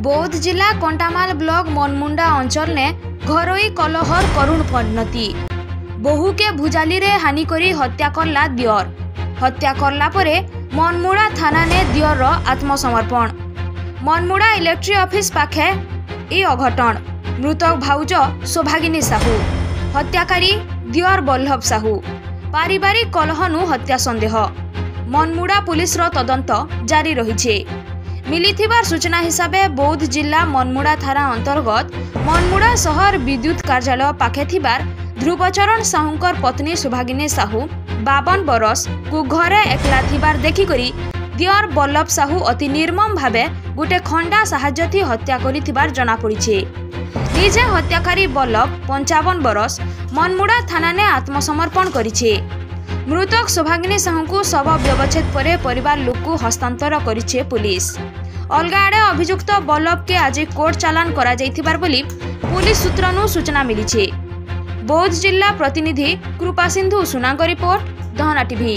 बौद्ध जिला कंटामाल ब्लॉक मनमुंडा अंचल ने घरोई कलहर करुण परिणति। बहु के भुजाली रे हानि करी हत्या करला दियर। हत्या करला परे मनमुंडा थाना ने दियर रो आत्मसमर्पण। मनमुंडा इलेक्ट्री ऑफिस पाखे ए अघटन। मृतक भाउज सौभागिनी साहू, हत्याकारी दियर बल्लभ साहू। पारिवारिक कलहनु हत्या संदेह। मनमुंडा पुलिस रो तदंत जारी रही। मिलिथिबार सूचना हिसाबे बौद्ध जिला मनमुंडा थाना अंतर्गत मनमुंडा शहर विद्युत कार्यालय पाखे थिबार ध्रुवचरण साहूंकर पत्नी सौभागिनी साहू 52 बरस को घरे एकला थिबार देखिकरी दियर बल्लभ साहू अति निर्मम भावे गुटे खंडा साहाଯ୍ୟ थी हत्या करिथिबार जना पड़िछे। निजे हत्याकारी बल्लभ 55 बरस मनमुंडा थाना ने आत्मसमर्पण करिछे। मृतक सौभागिनी साहू को शव व्यवच्छेद परे परिवार लोक को हस्तांतर करिछे पुलिस। अलगा आड़े अभियुक्त बल्लभ के आज कोर्ट चालान करा जाइथिबार बोली पुलिस सूत्रनु सूचना मिली। बौद्ध जिला प्रतिनिधि कृपा सिंधु सुनांग रिपोर्ट दहना टीवी।